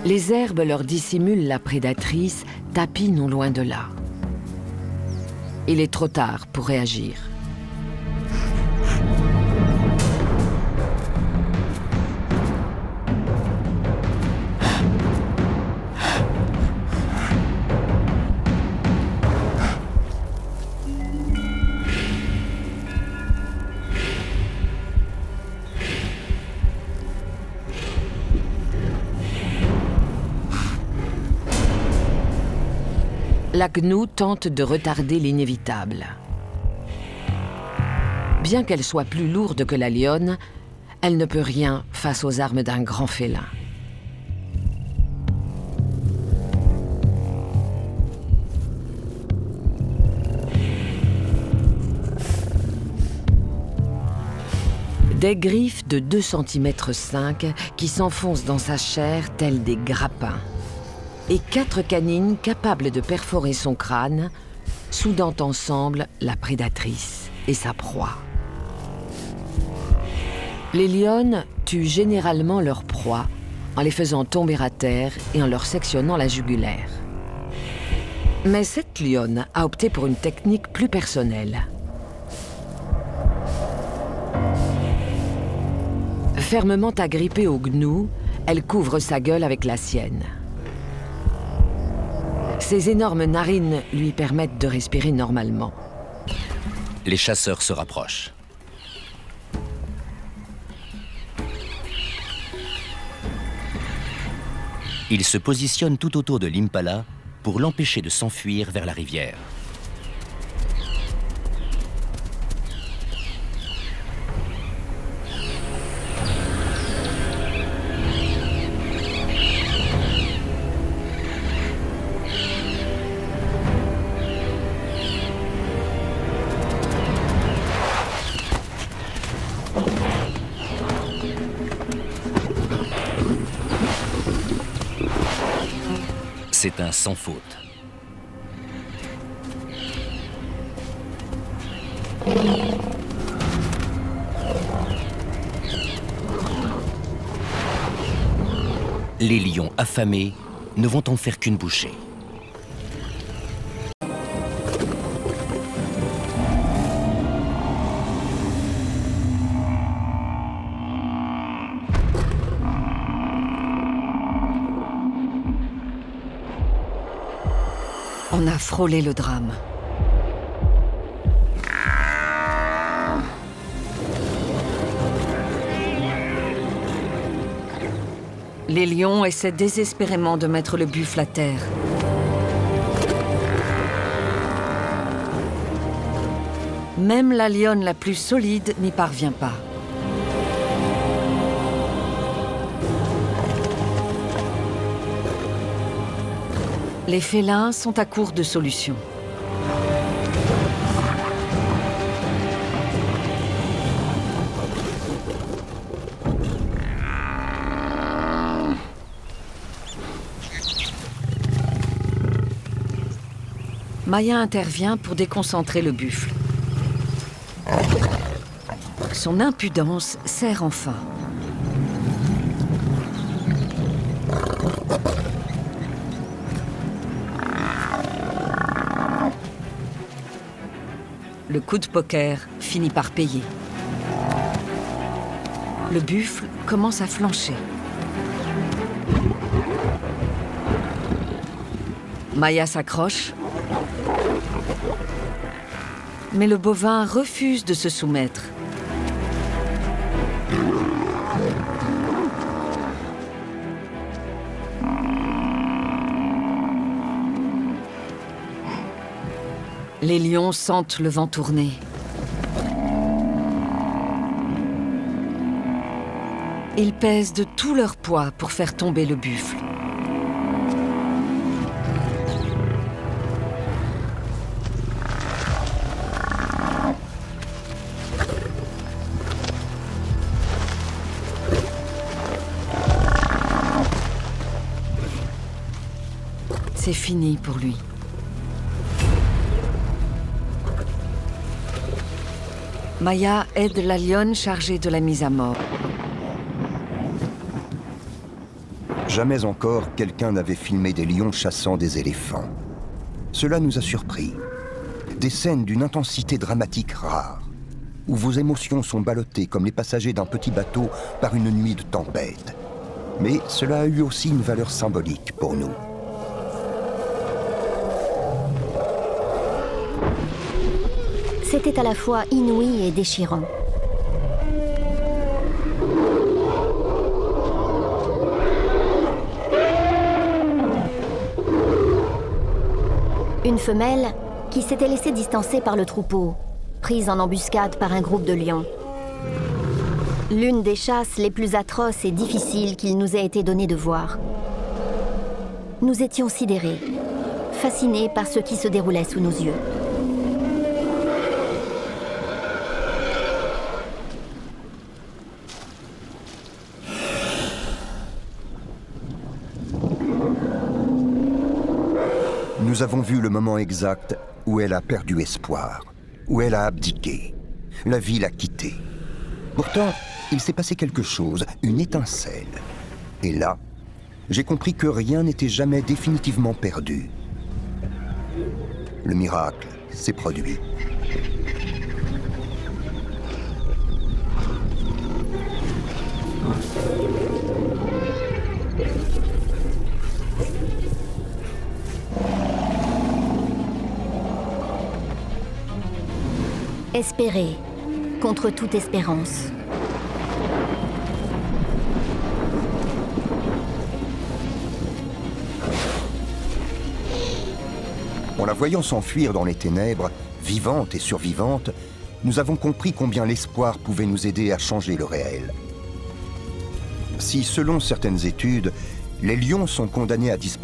Les herbes leur dissimulent la prédatrice, tapie non loin de là. Il est trop tard pour réagir. La gnou tente de retarder l'inévitable. Bien qu'elle soit plus lourde que la lionne, elle ne peut rien face aux armes d'un grand félin. Des griffes de 2,5 cm qui s'enfoncent dans sa chair telles des grappins. Et 4 canines capables de perforer son crâne, soudant ensemble la prédatrice et sa proie. Les lionnes tuent généralement leur proie en les faisant tomber à terre et en leur sectionnant la jugulaire. Mais cette lionne a opté pour une technique plus personnelle. Fermement agrippée au gnou, elle couvre sa gueule avec la sienne. Ses énormes narines lui permettent de respirer normalement. Les chasseurs se rapprochent. Ils se positionnent tout autour de l'impala pour l'empêcher de s'enfuir vers la rivière. C'est un sans faute. Les lions affamés ne vont en faire qu'une bouchée. On a frôlé le drame. Les lions essaient désespérément de mettre le buffle à terre. Même la lionne la plus solide n'y parvient pas. Les félins sont à court de solutions. Maya intervient pour déconcentrer le buffle. Son impudence sert enfin. Le coup de poker finit par payer. Le buffle commence à flancher. Maya s'accroche, mais le bovin refuse de se soumettre. Les lions sentent le vent tourner. Ils pèsent de tout leur poids pour faire tomber le buffle. C'est fini pour lui. Maya aide la lionne chargée de la mise à mort. Jamais encore quelqu'un n'avait filmé des lions chassant des éléphants. Cela nous a surpris. Des scènes d'une intensité dramatique rare, où vos émotions sont ballottées comme les passagers d'un petit bateau par une nuit de tempête. Mais cela a eu aussi une valeur symbolique pour nous. C'était à la fois inouï et déchirant. Une femelle qui s'était laissée distancer par le troupeau, prise en embuscade par un groupe de lions. L'une des chasses les plus atroces et difficiles qu'il nous ait été donné de voir. Nous étions sidérés, fascinés par ce qui se déroulait sous nos yeux. Nous avons vu le moment exact où elle a perdu espoir, où elle a abdiqué. La vie l'a quittée. Pourtant, il s'est passé quelque chose, une étincelle. Et là, j'ai compris que rien n'était jamais définitivement perdu. Le miracle s'est produit. Espérer, contre toute espérance. En la voyant s'enfuir dans les ténèbres, vivante et survivante, nous avons compris combien l'espoir pouvait nous aider à changer le réel. Si, selon certaines études, les lions sont condamnés à disparaître,